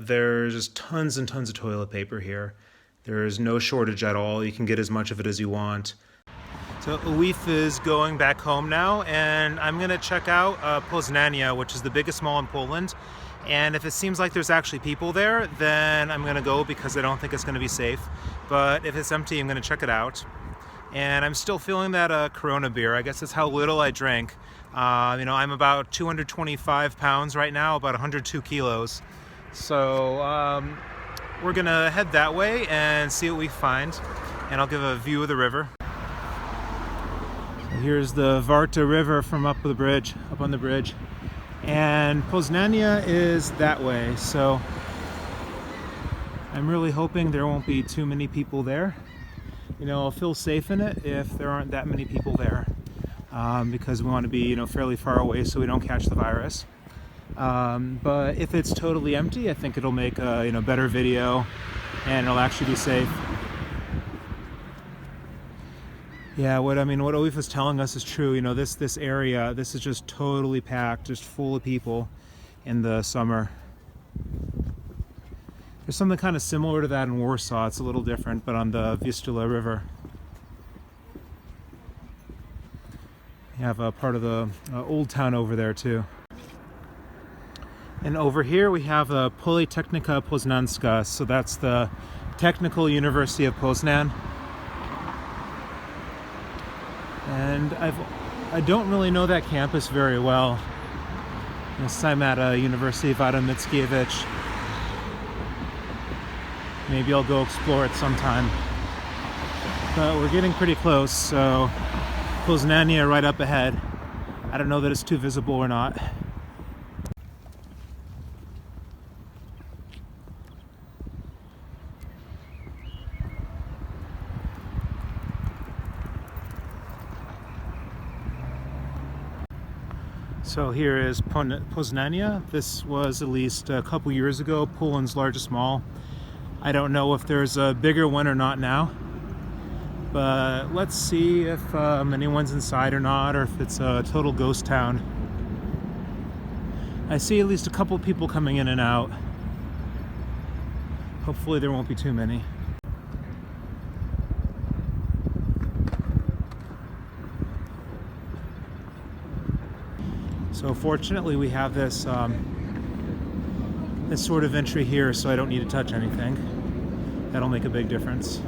but there's tons and tons of toilet paper here. There's no shortage at all. You can get as much of it as you want. So Uif is going back home now, and I'm gonna check out Poznania, which is the biggest mall in Poland. And if it seems like there's actually people there, then I'm gonna go because I don't think it's gonna be safe. But if it's empty, I'm gonna check it out. And I'm still feeling that Corona beer. I guess that's how little I drank. I'm about 225 pounds right now, about 102 kilos. So we're gonna head that way and see what we find. And I'll give a view of the river. So here's the Varta River from up on the bridge. And Poznania is that way. So I'm really hoping there won't be too many people there. I'll feel safe in it if there aren't that many people there, because we want to be, fairly far away so we don't catch the virus. But if it's totally empty, I think it'll make a, better video, and it'll actually be safe. Yeah, what Oif was telling us is true. This area, this is just totally packed, just full of people in the summer. There's something kind of similar to that in Warsaw. It's a little different, but on the Vistula River. You have a part of the old town over there too. And over here we have the Politechnika Poznańska, so that's the Technical University of Poznan. And I don't really know that campus very well. I'm at a University of Adam Mickiewicz. Maybe I'll go explore it sometime. But we're getting pretty close, so Poznania right up ahead. I don't know that it's too visible or not. So here is Poznania. This was at least a couple years ago Poland's largest mall. I don't know if there's a bigger one or not now, but let's see if anyone's inside or not, or if it's a total ghost town. I see at least a couple people coming in and out. Hopefully there won't be too many. So fortunately we have this this sort of entry here, so I don't need to touch anything. That'll make a big difference.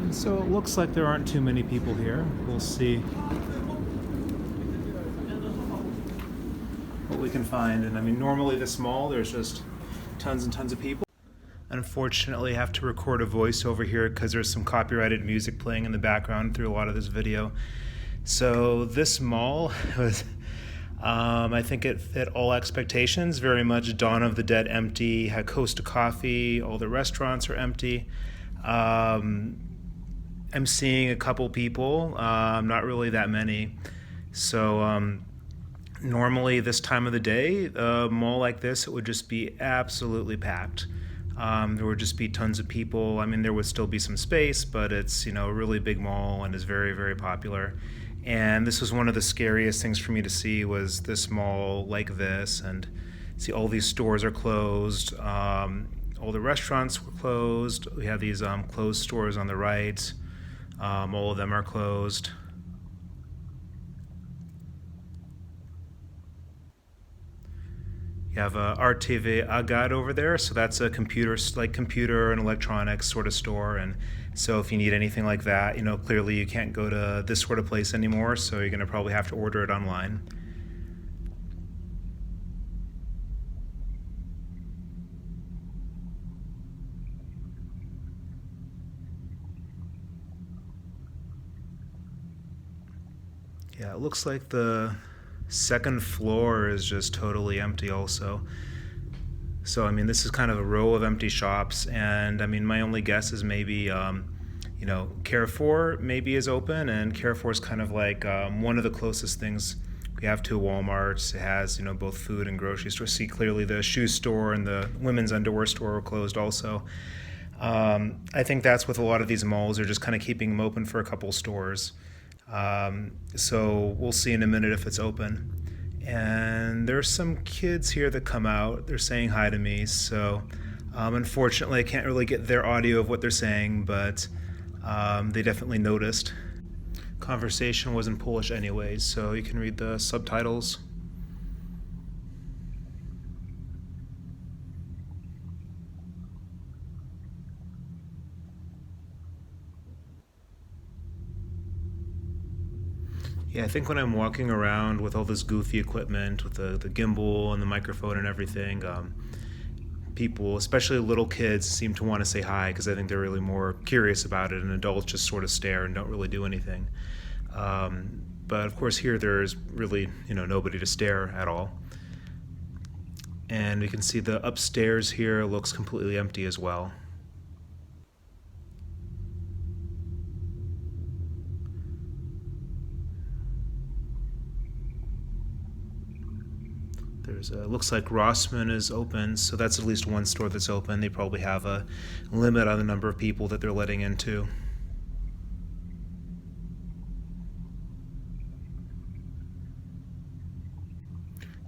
And so it looks like there aren't too many people here. We'll see what we can find. And normally this mall, there's just tons and tons of people. Unfortunately, I have to record a voiceover here because there's some copyrighted music playing in the background through a lot of this video. So this mall was, I think it fit all expectations, very much Dawn of the Dead empty, had Costa Coffee, all the restaurants are empty. I'm seeing a couple people, not really that many. So normally this time of the day, a mall like this, it would just be absolutely packed. There would just be tons of people. There would still be some space, but it's, a really big mall and is very, very popular. And this was one of the scariest things for me to see, was this mall like this, and see all these stores are closed, all the restaurants were closed. We have these closed stores on the right, all of them are closed. You have RTV Agad over there, so that's a computer and electronics sort of store, and so if you need anything like that, clearly you can't go to this sort of place anymore, so you're going to probably have to order it online. Yeah, it looks like the second floor is just totally empty also. So this is kind of a row of empty shops, and my only guess is maybe Carrefour maybe is open, and Carrefour is kind of like one of the closest things we have to a Walmart. It has both food and grocery stores. See, clearly the shoe store and the women's underwear store are closed also. I think that's with a lot of these malls, they're just kind of keeping them open for a couple stores. So we'll see in a minute if it's open. And there's some kids here that come out. They're saying hi to me. So unfortunately, I can't really get their audio of what they're saying, but they definitely noticed. Conversation was in Polish anyways, so you can read the subtitles. Yeah, I think when I'm walking around with all this goofy equipment, with the gimbal and the microphone and everything, people, especially little kids, seem to want to say hi because I think they're really more curious about it, and adults just sort of stare and don't really do anything. But of course here there's really, nobody to stare at all. And we can see the upstairs here looks completely empty as well. There's looks like Rossmann is open, so that's at least one store that's open. They probably have a limit on the number of people that they're letting into.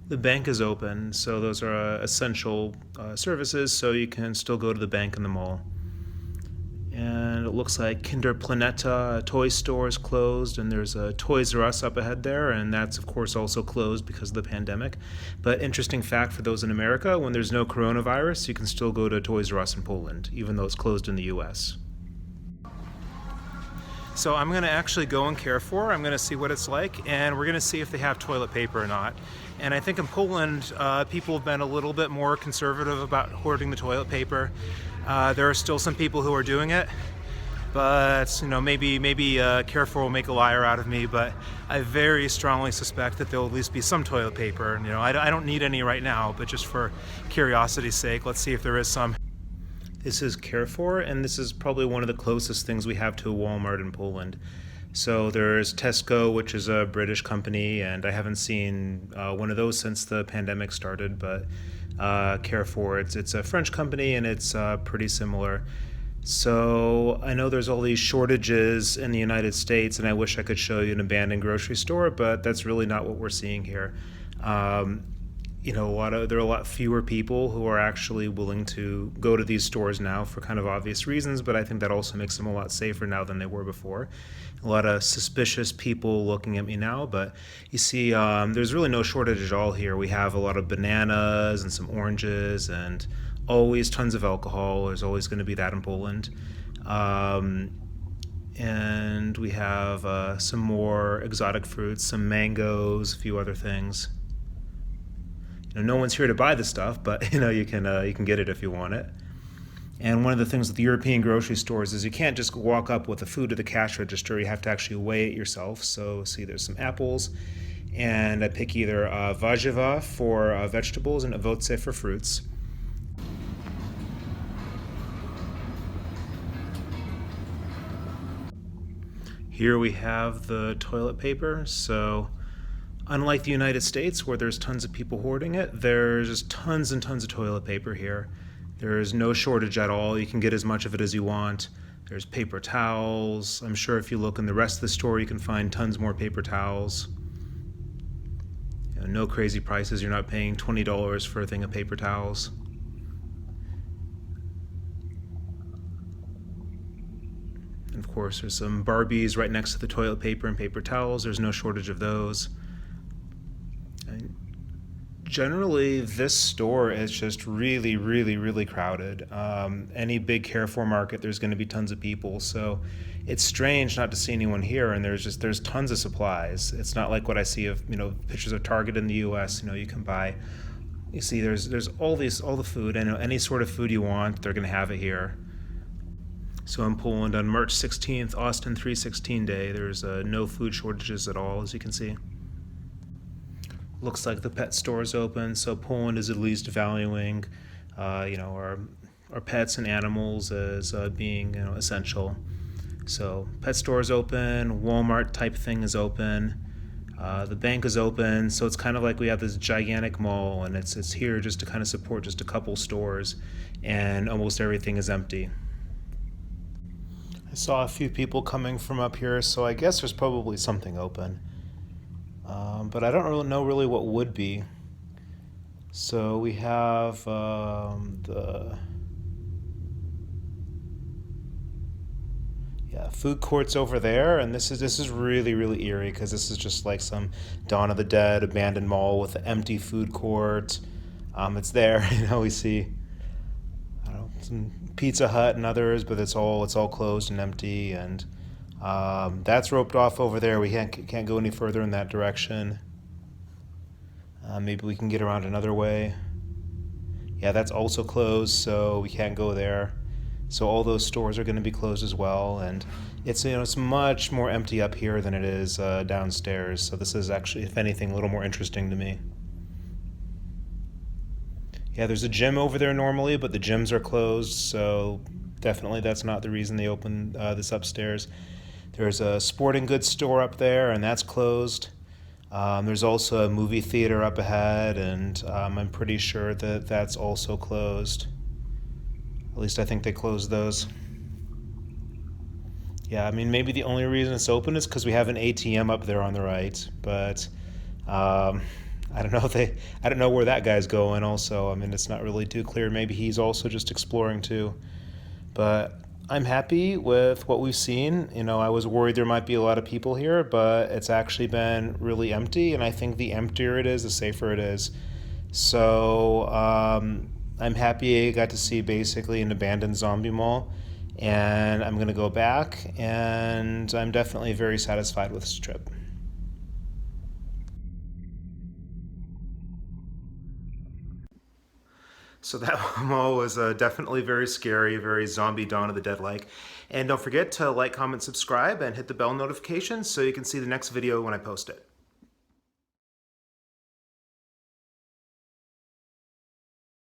The bank is open, so those are essential services, so you can still go to the bank in the mall. And it looks like Kinder Planeta, a toy store, is closed, and there's a Toys R Us up ahead there, and that's of course also closed because of the pandemic. But interesting fact for those in America, when there's no coronavirus, you can still go to Toys R Us in Poland, even though it's closed in the US. So I'm going to actually go in Carrefour, I'm going to see what it's like, and we're going to see if they have toilet paper or not. And I think in Poland, people have been a little bit more conservative about hoarding the toilet paper. There are still some people who are doing it, but maybe Carrefour will make a liar out of me, but I very strongly suspect that there will at least be some toilet paper. I don't need any right now, but just for curiosity's sake, let's see if there is some. This is Carrefour, and this is probably one of the closest things we have to a Walmart in Poland. So there's Tesco, which is a British company, and I haven't seen one of those since the pandemic started, but Carrefour, it's a French company, and it's pretty similar. So I know there's all these shortages in the United States, and I wish I could show you an abandoned grocery store, but that's really not what we're seeing here. There are a lot fewer people who are actually willing to go to these stores now for kind of obvious reasons, but I think that also makes them a lot safer now than they were before. A lot of suspicious people looking at me now, but you see, there's really no shortage at all here. We have a lot of bananas and some oranges and always tons of alcohol. There's always going to be that in Poland. And we have some more exotic fruits, some mangoes, a few other things. No one's here to buy the stuff, but you can get it if you want it. And one of the things with the European grocery stores is you can't just walk up with the food to the cash register. You have to actually weigh it yourself. So see, there's some apples, and I pick either warzywa for vegetables and owoce for fruits. Here we have the toilet paper. So unlike the United States, where there's tons of people hoarding it, there's just tons and tons of toilet paper here. There's no shortage at all. You can get as much of it as you want. There's paper towels. I'm sure if you look in the rest of the store, you can find tons more paper towels. No crazy prices. You're not paying $20 for a thing of paper towels. And of course, there's some Barbies right next to the toilet paper and paper towels. There's no shortage of those. Generally, this store is just really, really, really crowded. Any big Carrefour market, there's going to be tons of people. So it's strange not to see anyone here, and there's tons of supplies. It's not like what I see of pictures of Target in the U.S. You can buy. You see, there's all the food. I know any sort of food you want, they're going to have it here. So in Poland, on March 16th, Austin 316 Day, there's no food shortages at all, as you can see. Looks like the pet store is open, so Poland is at least valuing, our pets and animals as being, essential. So pet store is open, Walmart type thing is open, the bank is open. So it's kind of like we have this gigantic mall, and it's here just to kind of support just a couple stores, and almost everything is empty. I saw a few people coming from up here, so I guess there's probably something open. But I don't really know what would be. So we have the food courts over there, and this is really eerie because this is just like some Dawn of the Dead abandoned mall with an empty food court. It's there, we see I don't know, some Pizza Hut and others, but it's all closed and empty, and that's roped off over there. We can't go any further in that direction. Maybe we can get around another way. Yeah, that's also closed, so we can't go there. So all those stores are going to be closed as well, and it's much more empty up here than it is downstairs. So this is actually, if anything, a little more interesting to me. Yeah, there's a gym over there normally, but the gyms are closed, so definitely that's not the reason they opened this upstairs. There's a sporting goods store up there, and that's closed. There's also a movie theater up ahead, and I'm pretty sure that that's also closed. At least I think they closed those. Yeah, I mean, maybe the only reason it's open is because we have an ATM up there on the right, but I don't know I don't know where that guy's going. Also, I mean, it's not really too clear. Maybe he's also just exploring too. But I'm happy with what we've seen. I was worried there might be a lot of people here, but it's actually been really empty, and I think the emptier it is, the safer it is. So I'm happy I got to see basically an abandoned zombie mall, and I'm going to go back, and I'm definitely very satisfied with this trip. So that mall was definitely very scary, very zombie Dawn of the Dead like. And don't forget to like, comment, subscribe, and hit the bell notification so you can see the next video when I post it.